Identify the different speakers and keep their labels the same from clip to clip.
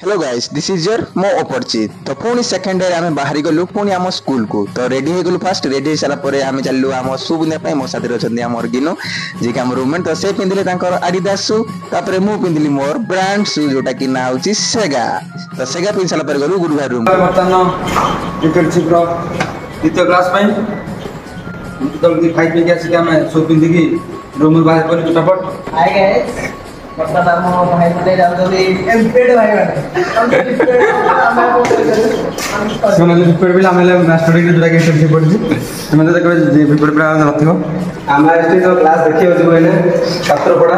Speaker 1: Hello guys this is your मो अपरिचित तो पुणी सेकेंड डे आम बाहरी गलु पुणी आम स्कूल को तो रेडी हो गलु फास्ट रेडी हो सारा आम चलू आम शू पिंधा मो साथी अच्छा आम गिनु जी आम रूममेट तो से पिंधिले आडिडास शू तापर मु पिंधिली मोर ब्रांड शू जोटा कि ना होची सेगा तो सेगा पिंध सारा गलु गुरुवार रूम
Speaker 2: द्वितीय क्लास फाइट में आसिक आम शू पिंधिकी रूम बाहर कर फटाफट
Speaker 3: हाय गाइस मतलब हम भाई माने जाउतली एमपेड भाई माने
Speaker 2: ସେମାନେ ବିପେଡ ପିଲା ଆମେ ମାଷ୍ଟର ଡିଗ୍ରୀ ଯୋଉଟା କି ଇଣ୍ଟର୍ନସିପ ପଢିଛୁ ସେମାନେ ତ କେବେ ବିପେଡ ପିଲା ନଥିବ ଆମେ ଏଠି ତ କ୍ଲାସ ଦେଖିବାକୁ ଯିବୁ ଏଇନେ ଛାତ୍ର ପଢା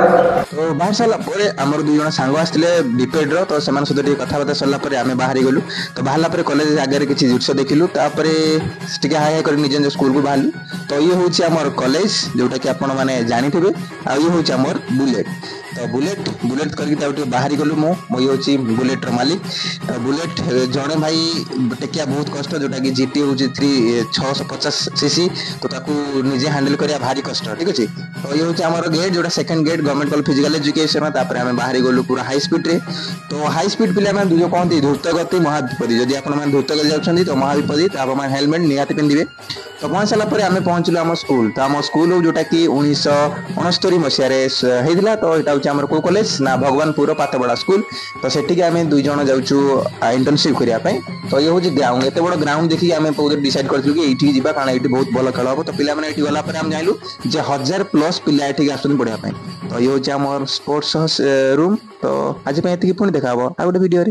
Speaker 1: तो बाहर सारा पर आमर दुई जन सांग आसते बीपेड तो से सहित कथबार्ता सरला आम बाहरी गलु तो बाहर कॉलेज आगे किसी दृश्य देखिलु हाई हाई कर निज निज स्कूल को बाहर तो ये हूँ आमर कॉलेज जोटा कि आपण मैंने जानी थे ये हूँ आमर बुलेट तो बुलेट बुलेट करके बाहरी गलु मो ये हूँ बुलेट मालिक तो बुलेट जड़े भाई टेकिया बहुत कष्ट जोटा कि जीटी हूँ 650 सीसी तो ताकू निजे हैंडल करिया भारी कष्ट ठीक अच्छे तो ये हूँ आमर गेट जोटा second gate government college physical education तापर बाहरी गलु पूरा हाई स्पीड रे तो हाई स्पीड पिला मैंने दुज कहते धूर्तगति महाविपदी जदि आप धूर्तगति जाऊँगी तो महाविपदी तो आप हेलमेट निहाती पिंधे तो पहुंच सारा पर आम पहुंचलु आम स्कूल तो आम स्कूल जोटा कि 1969 मसीह तो यहाँ हूँ आम को कॉलेज ना भगवानपुर पातबड़ा स्कूल तो सेठी आम दुई जन जाऊँ इंटर्नशिप करने तो ये हूँ ग्राउंड एत बड़ ग्राउंड देखिए आम डिसाइड करूँ कि ये कारण ये बहुत भल खेल हम तो पे गला आम जानलु 1000+ पिला ये पढ़ाई तो ये हूँ आम स्पोर्ट्स रूम तो आज पुणी देखा आ गोटे वीडियो।